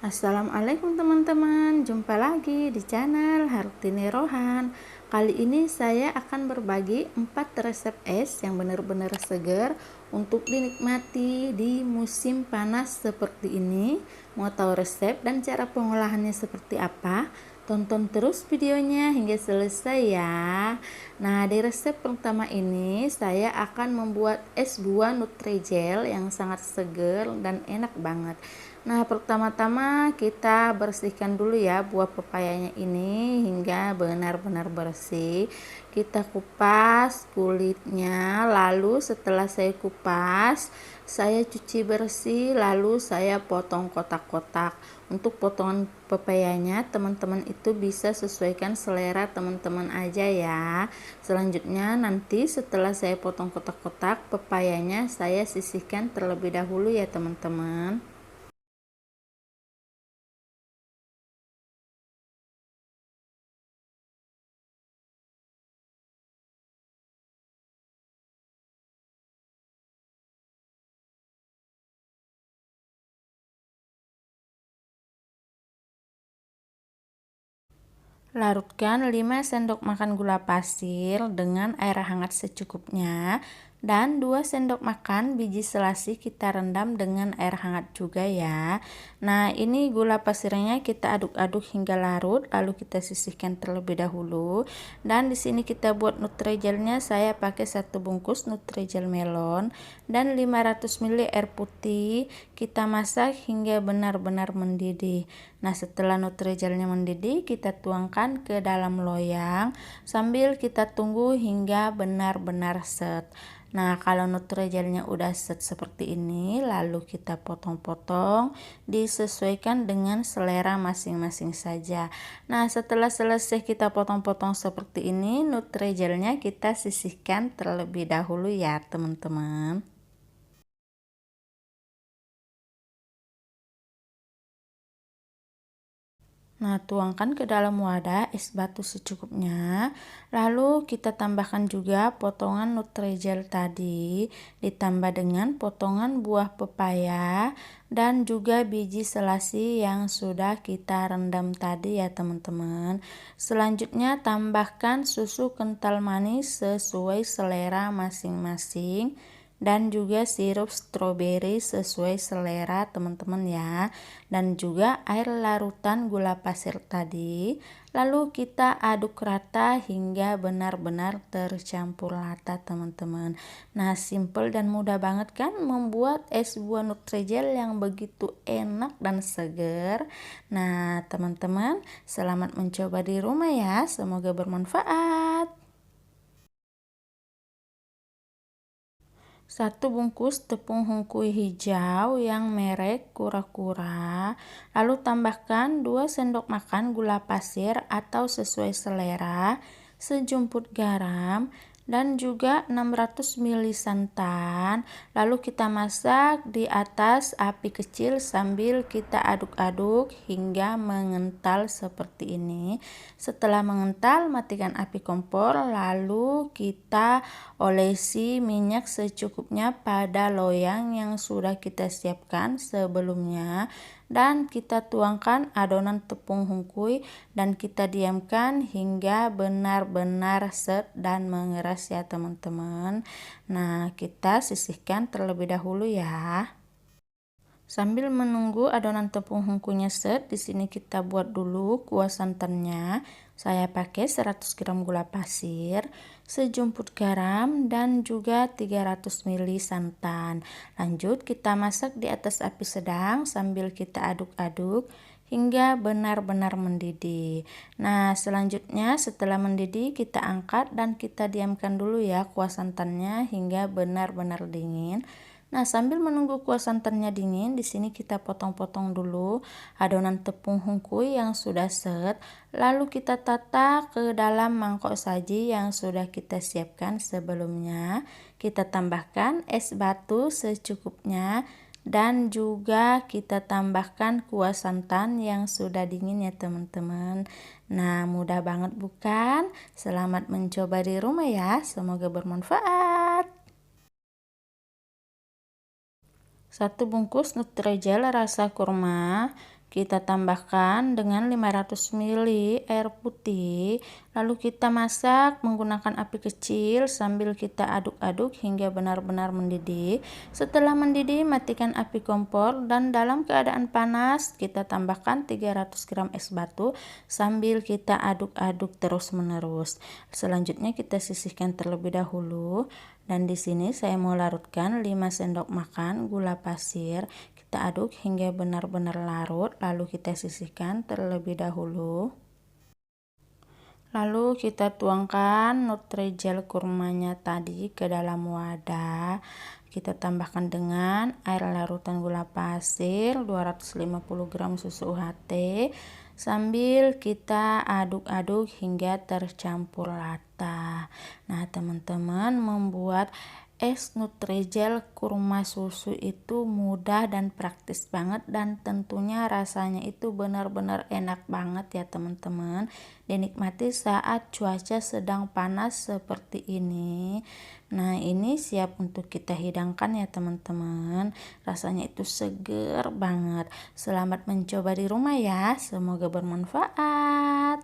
Assalamualaikum teman-teman, jumpa lagi di channel Hartini Rohan. Kali ini saya akan berbagi 4 resep es yang benar-benar segar untuk dinikmati di musim panas seperti ini. Mau tahu resep dan cara pengolahannya seperti apa? Tonton terus videonya hingga selesai ya. Nah, di resep pertama ini saya akan membuat es buah Nutrijel yang sangat segar dan enak banget. Nah, pertama-tama kita bersihkan dulu ya buah pepayanya ini hingga benar-benar bersih. Kita kupas kulitnya, lalu setelah saya kupas, saya cuci bersih, lalu saya potong kotak-kotak. Untuk potongan pepayanya, teman-teman itu bisa sesuaikan selera teman-teman aja ya. Selanjutnya nanti setelah saya potong kotak-kotak, pepayanya saya sisihkan terlebih dahulu ya teman-teman. Larutkan 5 sendok makan gula pasir dengan air hangat secukupnya dan 2 sendok makan biji selasi kita rendam dengan air hangat juga ya. Nah, ini gula pasirnya kita aduk-aduk hingga larut, lalu kita sisihkan terlebih dahulu. Dan di sini kita buat Nutrigelnya, saya pakai 1 bungkus Nutrijel melon dan 500 ml air putih. Kita masak hingga benar-benar mendidih. Nah, setelah Nutrigelnya mendidih, kita tuangkan ke dalam loyang sambil kita tunggu hingga benar-benar set. Nah, kalau Nutrigelnya udah set seperti ini, lalu kita potong-potong, disesuaikan dengan selera masing-masing saja. Nah, setelah selesai kita potong-potong seperti ini, Nutrigelnya kita sisihkan terlebih dahulu ya, teman-teman. Nah, tuangkan ke dalam wadah es batu secukupnya. Lalu kita tambahkan juga potongan Nutrijel tadi, ditambah dengan potongan buah pepaya dan juga biji selasi yang sudah kita rendam tadi ya teman-teman. Selanjutnya tambahkan susu kental manis sesuai selera masing-masing dan juga sirup stroberi sesuai selera teman-teman ya, dan juga air larutan gula pasir tadi. Lalu kita aduk rata hingga benar-benar tercampur rata teman-teman. Nah, simple dan mudah banget kan membuat es buah Nutrijel yang begitu enak dan segar. Nah, teman-teman, selamat mencoba di rumah ya, semoga bermanfaat. 1 bungkus tepung hungkui hijau yang merek kura-kura, lalu tambahkan 2 sendok makan gula pasir atau sesuai selera, sejumput garam, dan juga 600 ml santan. Lalu kita masak di atas api kecil sambil kita aduk-aduk hingga mengental seperti ini. Setelah mengental, matikan api kompor, lalu kita olesi minyak secukupnya pada loyang yang sudah kita siapkan sebelumnya, dan kita tuangkan adonan tepung hungkui dan kita diamkan hingga benar-benar set dan mengeras ya teman-teman. Nah, kita sisihkan terlebih dahulu ya. Sambil menunggu adonan tepung hungkunya set, di sini kita buat dulu kuah santannya. Saya pakai 100 gram gula pasir, sejumput garam, dan juga 300 ml santan. Lanjut kita masak di atas api sedang sambil kita aduk-aduk hingga benar-benar mendidih. Nah, selanjutnya setelah mendidih kita angkat dan kita diamkan dulu ya kuah santannya hingga benar-benar dingin. Nah, sambil menunggu kuah santannya dingin, di sini kita potong-potong dulu adonan tepung hungkui yang sudah set, lalu kita tata ke dalam mangkok saji yang sudah kita siapkan sebelumnya. Kita tambahkan es batu secukupnya dan juga kita tambahkan kuah santan yang sudah dingin ya teman-teman. Nah, mudah banget bukan? Selamat mencoba di rumah ya, semoga bermanfaat. 1 bungkus Nutrijel rasa kurma, kita tambahkan dengan 500 ml air putih, lalu kita masak menggunakan api kecil sambil kita aduk-aduk hingga benar-benar mendidih. Setelah mendidih, matikan api kompor dan dalam keadaan panas kita tambahkan 300 gram es batu sambil kita aduk-aduk terus-menerus. Selanjutnya kita sisihkan terlebih dahulu, dan di sini saya mau larutkan 5 sendok makan gula pasir. Kita aduk hingga benar-benar larut, lalu kita sisihkan terlebih dahulu. Lalu kita tuangkan Nutrijel kurmanya tadi ke dalam wadah. Kita tambahkan dengan air larutan gula pasir 250 gram susu UHT sambil kita aduk-aduk hingga tercampur rata. Nah, teman-teman, membuat es Nutrijel kurma susu itu mudah dan praktis banget, dan tentunya rasanya itu benar-benar enak banget ya teman-teman. Dinikmati saat cuaca sedang panas seperti ini. Nah, ini siap untuk kita hidangkan ya teman-teman. Rasanya itu seger banget. Selamat mencoba di rumah ya. Semoga bermanfaat.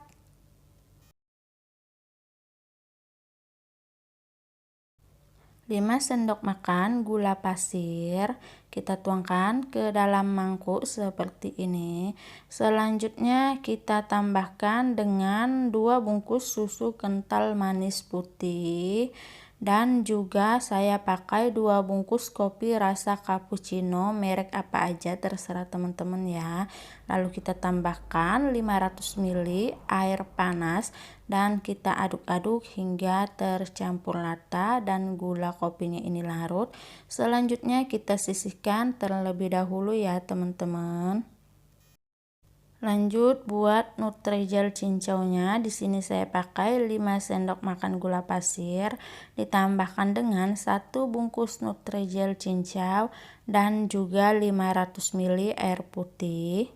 5 sendok makan gula pasir kita tuangkan ke dalam mangkuk seperti ini. Selanjutnya kita tambahkan dengan 2 bungkus susu kental manis putih, dan juga saya pakai 2 bungkus kopi rasa cappuccino, merek apa aja terserah teman-teman ya. Lalu kita tambahkan 500 ml air panas dan kita aduk-aduk hingga tercampur rata dan gula kopinya ini larut. Selanjutnya kita sisihkan terlebih dahulu ya teman-teman. Lanjut buat Nutrijel cincaunya. Di sini saya pakai 5 sendok makan gula pasir ditambahkan dengan 1 bungkus Nutrijel cincau dan juga 500 ml air putih.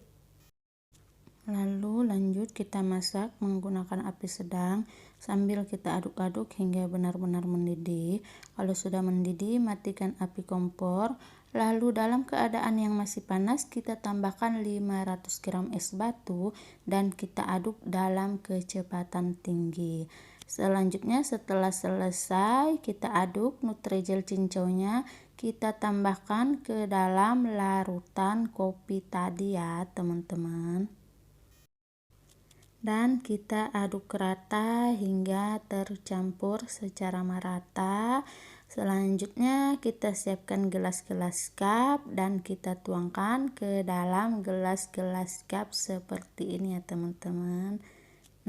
Lalu lanjut kita masak menggunakan api sedang sambil kita aduk-aduk hingga benar-benar mendidih. Kalau sudah mendidih, matikan api kompor. Lalu dalam keadaan yang masih panas kita tambahkan 500 gram es batu dan kita aduk dalam kecepatan tinggi. Selanjutnya setelah selesai kita aduk Nutrijel cincaunya, kita tambahkan ke dalam larutan kopi tadi ya teman-teman. Dan kita aduk rata hingga tercampur secara merata. Selanjutnya kita siapkan gelas-gelas cup dan kita tuangkan ke dalam gelas-gelas cup seperti ini ya teman-teman.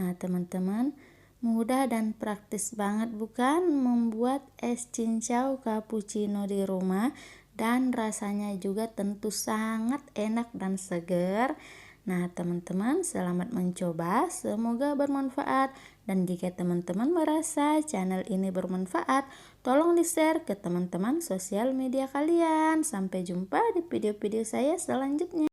Nah teman-teman, mudah dan praktis banget bukan membuat es cincau cappuccino di rumah, dan rasanya juga tentu sangat enak dan segar. Nah teman-teman, selamat mencoba, semoga bermanfaat. Dan jika teman-teman merasa channel ini bermanfaat, tolong di-share ke teman-teman sosial media kalian. Sampai jumpa di video-video saya selanjutnya.